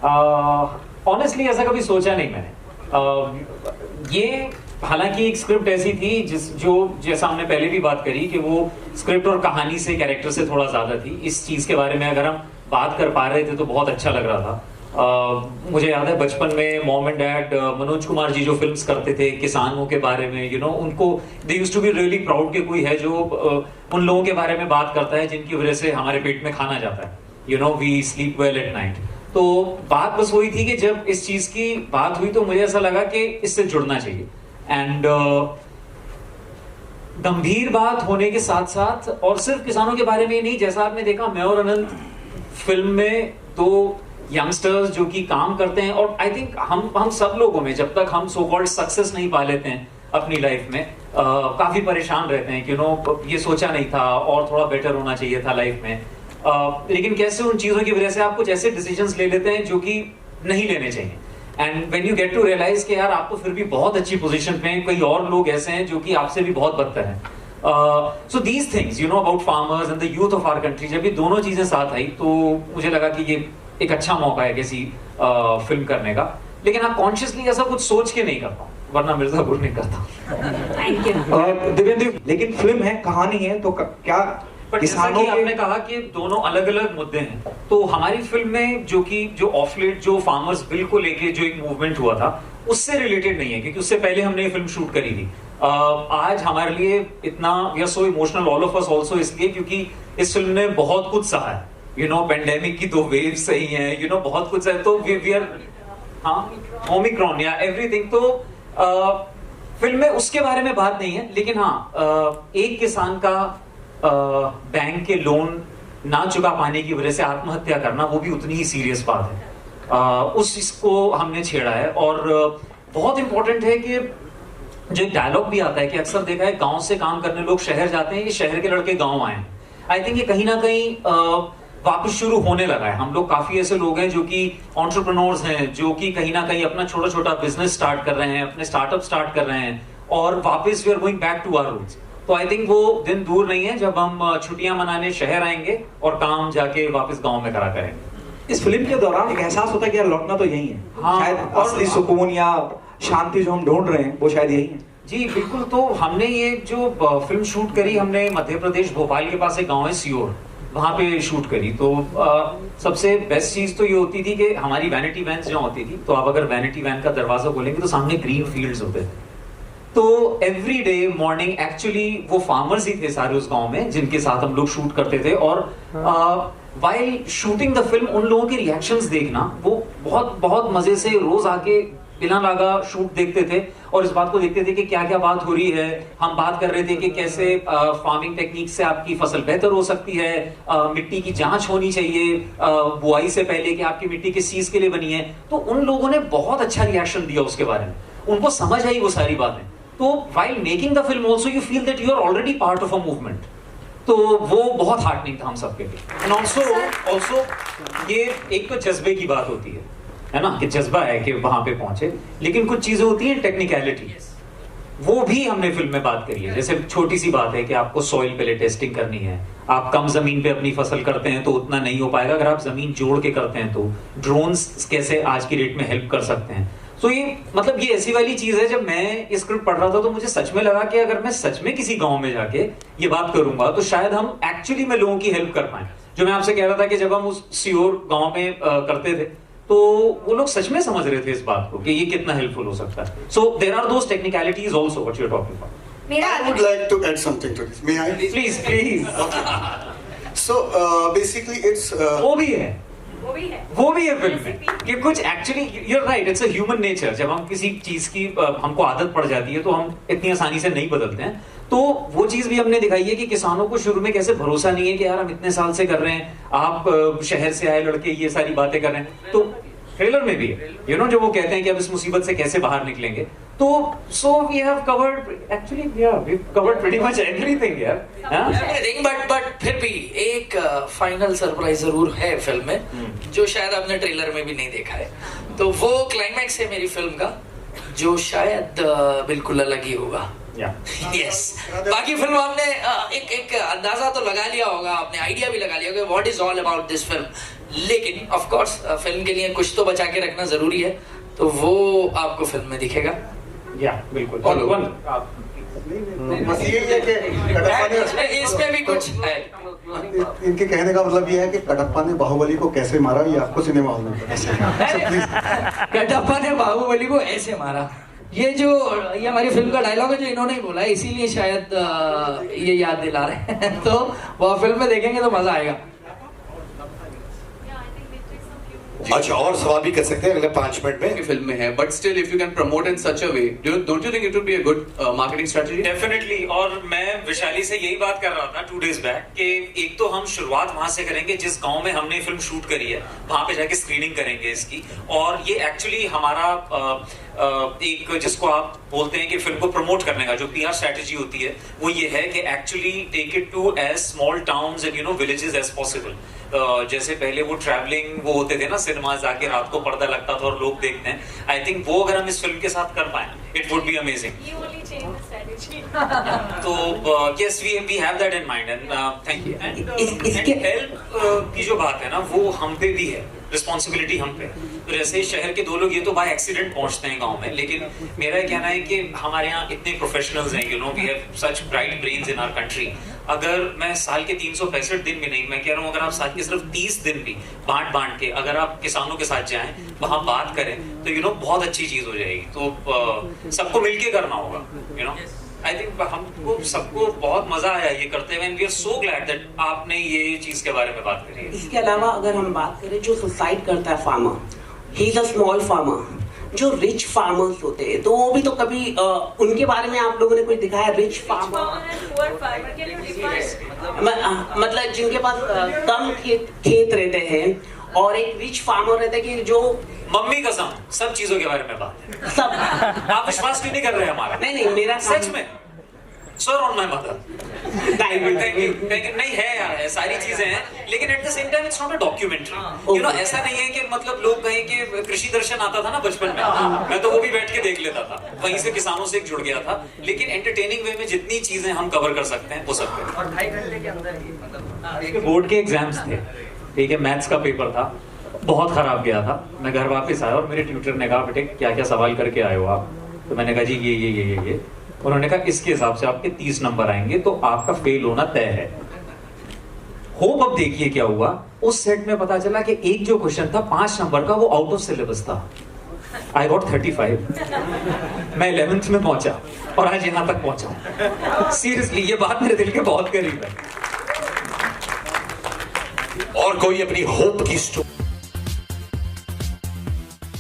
Honestly ऐसा कभी सोचा नहीं मैंने। ये हालांकि एक स्क्रिप्ट ऐसी थी जैसा हमने पहले भी बात करी कि वो स्क्रिप्ट और कहानी से, कैरेक्टर से थोड़ा ज्यादा थी। इस चीज के बारे में अगर हम बात कर पा रहे थे तो बहुत अच्छा लग रहा था। मुझे याद है बचपन में mom and dad Manoj Kumar ji जो फिल्म्स करते थे किसानों के बारे में, उनको they used to be really proud कि कोई है जो उन लोगों के बारे में बात करता है जिनकी वजह से हमारे पेट में खाना जाता है, we sleep well at night. तो बात बस वही थी कि जब इस चीज की बात हुई तो मुझे ऐसा लगा कि इससे जुड़ना चाहिए। एंड गंभीर बात होने के साथ साथ, और सिर्फ किसानों के बारे में ही नहीं, जैसा आपने देखा मैं और अनंत फिल्म में तो यंगस्टर्स जो कि काम करते हैं, और आई थिंक हम सब लोगों में जब तक हम सो कॉल्ड सक्सेस नहीं पा लेते हैं अपनी लाइफ में, काफी परेशान रहते हैं कि ये सोचा नहीं था और थोड़ा बेटर होना चाहिए था लाइफ में। लेकिन कैसे उन चीजों की वजह से आप कुछ ऐसे डिसीजंस ले लेते हैं जो कि नहीं लेने चाहिए। And when you get to realise कि यार आप तो फिर भी बहुत अच्छी पोजीशन पे हैं, कई और लोग ऐसे हैं जो कि आपसे भी बहुत बदतर हैं। So these things about farmers and the youth of our country, जब ये दोनों चीजें साथ आई तो मुझे लगा कि ये एक अच्छा मौका है किसी फिल्म करने का। लेकिन हाँ, कॉन्शियसली ऐसा कुछ सोच के नहीं करता हूँ, वरना मिर्जापुर नहीं करता। देवेंद्र, लेकिन फिल्म है, कहानी है, तो क्या किसानों की आपने कहा कि दोनों अलग अलग मुद्दे हैं, तो हमारी फिल्म में जो ऑफ लेट जो फार्मर्स बिल को लेके जो एक मूवमेंट हुआ था उससे रिलेटेड नहीं है, क्योंकि उससे पहले हमने ये फिल्म शूट करी थी। आज हमारे लिए इतना we are so emotional all of us also इसलिए क्योंकि इस फिल्म ने बहुत कुछ सहा है। पेंडेमिक की 2 वेव्स सही हैं, बहुत कुछ है, तो वी आर ओमिक्रॉन या एवरीथिंग। तो फिल्म में उसके बारे में बात नहीं है, लेकिन हाँ, एक किसान का बैंक के लोन ना चुका पाने की वजह से आत्महत्या करना, वो भी उतनी ही सीरियस बात है। उस इसको हमने छेड़ा है। और बहुत इंपॉर्टेंट है कि जो एक डायलॉग भी आता है कि अक्सर देखा है गांव से काम करने लोग शहर जाते हैं, ये शहर के लड़के गांव आए। आई थिंक ये कहीं ना कहीं वापस शुरू होने लगा है। हम लोग काफी ऐसे लोग हैं जो कि एंटरप्रेन्योर्स हैं, जो कि कहीं ना कहीं अपना छोटा छोटा बिजनेस स्टार्ट कर रहे हैं, अपने स्टार्टअप स्टार्ट कर रहे हैं, और वापस we are going back to our roots. तो आई थिंक वो दिन दूर नहीं है जब हम छुट्टियां मनाने शहर आएंगे और काम जाके वापस गांव में करा करेंगे। इस फिल्म के दौरान एक एहसास होता है कि यार लौटना तो यही है। हाँ, शायद असली सुकून या शांति जो हम ढूंढ रहे हैं वो शायद यही है। जी बिल्कुल। तो हमने ये जो फिल्म शूट करी, हमने मध्य प्रदेश भोपाल के पास एक गांव है सियोर, वहां पे शूट करी। तो सबसे बेस्ट चीज तो ये होती थी कि हमारी वैनिटी वैन जो होती थी, तो आप अगर वैनिटी वैन का दरवाजा खोलेंगे तो सामने ग्रीन फील्ड्स होते थे। तो एवरी डे मॉर्निंग एक्चुअली वो फार्मर्स ही थे सारे उस गांव में जिनके साथ हम लोग शूट करते थे। और व्हाइल शूटिंग द फिल्म उन लोगों के रिएक्शंस देखना, वो बहुत बहुत मजे से रोज आके बिना लागा शूट देखते थे और इस बात को देखते थे कि क्या क्या बात हो रही है। हम बात कर रहे थे कि कैसे फार्मिंग टेक्निक से आपकी फसल बेहतर हो सकती है, मिट्टी की जांच होनी चाहिए बुआई से पहले कि आपकी मिट्टी किस चीज के लिए बनी है। तो उन लोगों ने बहुत अच्छा रिएक्शन दिया उसके बारे में, उनको समझ आई वो सारी बातें। तो while making the film also you feel that you are already part of a movement। तो वो बहुत हार्टनिंग था हम सबके लिए। एंड ऑल्सो ये एक तो जज्बे की बात होती है ना, कि जज्बा है कि वहां पे पहुंचे, लेकिन कुछ चीजें होती हैं टेक्निकलिटी, वो भी हमने फिल्म में बात करी है। जैसे छोटी सी बात है कि आपको सॉइल पहले टेस्टिंग करनी है, आप कम जमीन पे अपनी फसल करते हैं तो उतना नहीं हो पाएगा, अगर आप जमीन जोड़ के करते हैं तो ड्रोन्स कैसे आज की डेट में हेल्प कर सकते हैं। तो ये मतलब ये ऐसी वाली चीज है, जब मैं स्क्रिप्ट पढ़ रहा था तो मुझे सच में लगा कि अगर मैं सच में किसी गांव में जाके ये बात करूंगा तो शायद हम एक्चुअली में लोगों की हेल्प कर पाए। जो मैं आपसे कह रहा था कि जब हम उस सियोर गांव में करते थे तो वो लोग सच में समझ रहे थे इस बात को कि ये कितना हेल्पफुल हो सकता है। So there are those technicalities also what you are talking about. I would like to add something to this. May I? Please. So basically it's वो भी है फिल्म में कि कुछ actually you're right, it's a human nature। जब हम किसी चीज की हमको आदत पड़ जाती है तो हम इतनी आसानी से नहीं बदलते हैं। तो वो चीज भी हमने दिखाई है कि किसानों को शुरू में कैसे भरोसा नहीं है कि यार हम इतने साल से कर रहे हैं, आप शहर से आए लड़के ये सारी बातें कर रहे हैं। तो ट्रेलर में भी है जो वो कहते हैं कि अब इस मुसीबत से कैसे बाहर निकलेंगे। तो so we have covered actually we covered pretty much everything यार, एवरीथिंग। बट फिर भी एक फाइनल सरप्राइज जरूर है फिल्म में जो शायद आपने ट्रेलर में भी नहीं देखा है। तो वो क्लाइमैक्स है मेरी फिल्म का जो शायद बिल्कुल अलग ही होगा। यस बाकी फिल्म आपने एक अंदाजा तो लगा लिया होगा, आपने आइडिया भी लगा लिया होगा what is all about this film. लेकिन ऑफ कोर्स फिल्म के लिए कुछ तो बचा के रखना जरूरी है, तो वो आपको फिल्म में दिखेगा। या बिल्कुल। और वन बस ये है कि कटप्पा ने इसमें भी कुछ है। इनके कहने का मतलब ये है कि कटप्पा ने बाहुबली को कैसे मारा ये आपको सिनेमा हॉल में कटप्पा ने बाहुबली को ऐसे मारा, ये हमारी फिल्म का डायलॉग है जो इन्होंने ही बोला है, इसीलिए शायद ये याद दिला रहे हैं। तो वो फिल्म में देखेंगे तो मजा आएगा। अच्छा, और सवाल भी कर सकते हैं अगले 5 मिनट में। की फिल्म में है, but still if you can promote in such a way, don't you think it would be a good marketing strategy? Definitely. और मैं विशाली से यही बात कर रहा था 2 days बैक कि एक तो हम शुरुआत वहां से करेंगे जिस गांव में हमने फिल्म शूट करी है, वहां पे जाके स्क्रीनिंग करेंगे इसकी। और ये एक्चुअली हमारा एक जिसको आप बोलते हैं कि फिल्म को प्रमोट करने का जो PR स्ट्रेटजी होती है वो ये है कि actually take it to as small towns and villages as possible. जैसे पहले वो ट्रैवलिंग वो होते थे ना, सिनेमा जाके रात को पर्दा लगता था और लोग देखते हैं। आई थिंक वो अगर हम इस फिल्म के साथ कर पाए, इट वुड बी अमेजिंग। तो yes, we have that in mind and thank you. And help की जो बात है ना, वो हम पे भी है, रिस्पॉन्सिबिलिटी हम पे। तो जैसे शहर के 2 लोग ये तो बाय एक्सीडेंट पहुंचते हैं गांव में, लेकिन मेरा ये कहना है कि हमारे यहाँ इतने प्रोफेशनल्स हैं, we have such bright brains in our country. अगर मैं साल के 365 दिन भी नहीं, मैं कह रहा हूँ अगर आप साल के सिर्फ 30 दिन भी बांट के अगर आप किसानों के साथ जाएं, वहां बात करें, तो बहुत अच्छी चीज हो जाएगी। तो सबको मिलके करना होगा। आई थिंक हमको सबको बहुत मजा आया ये करते हुए, and we are so glad that आपने ये चीज के बारे में बात करी है। इसके अलावा अगर हम बात करें जो सुसाइड करता है farmer, he is a small farmer. जो रिच फार्मर्स होते हैं तो वो भी तो कभी उनके बारे में आप लोगों ने कुछ दिखाया? रिच फार्मर मतलब जिनके पास कम खेत रहते हैं, और एक रिच फार्मर रहता है कि जो मम्मी कसम सब चीजों के बारे में बात है। सब आप विश्वास क्यों नहीं कर रहे हैं हमारा? नहीं मेरा सच में sir on my mother. Thank you. नहीं है यार, सारी चीजें हैं, लेकिन at the same time it's not a documentary. ऐसा नहीं है कि मतलब लोग कहें कि कृषि दर्शन आता था ना बचपन में, मैं तो वो भी बैठ के देख लेता था, वहीं से किसानों से जुड़ गया था। लेकिन एंटरटेनिंग वे में जितनी चीजें हम कवर कर सकते हैं वो सब करें। और 2.5 घंटे के अंदर ही मतलब बोर्ड के एग्जाम्स थे, ठीक है, मैथ्स का पेपर था, बहुत खराब गया था। मैं घर वापस आया और मेरे ट्यूटर ने कहा बेटे क्या क्या सवाल करके आए हो आप? तो मैंने कहा जी ये। उन्होंने कहा इसके हिसाब से आपके 30 नंबर आएंगे, तो आपका फेल होना तय है। होप अब देखिए क्या हुआ। उस सेट में पता चला कि एक जो क्वेश्चन था 5 नंबर का, वो आउट ऑफ सिलेबस था। I got 35। मैं 11th में पहुंचा और आज यहां तक पहुंचा। सीरियसली ये बात मेरे दिल के बहुत करीब है। और कोई अपनी होप की स्टोरी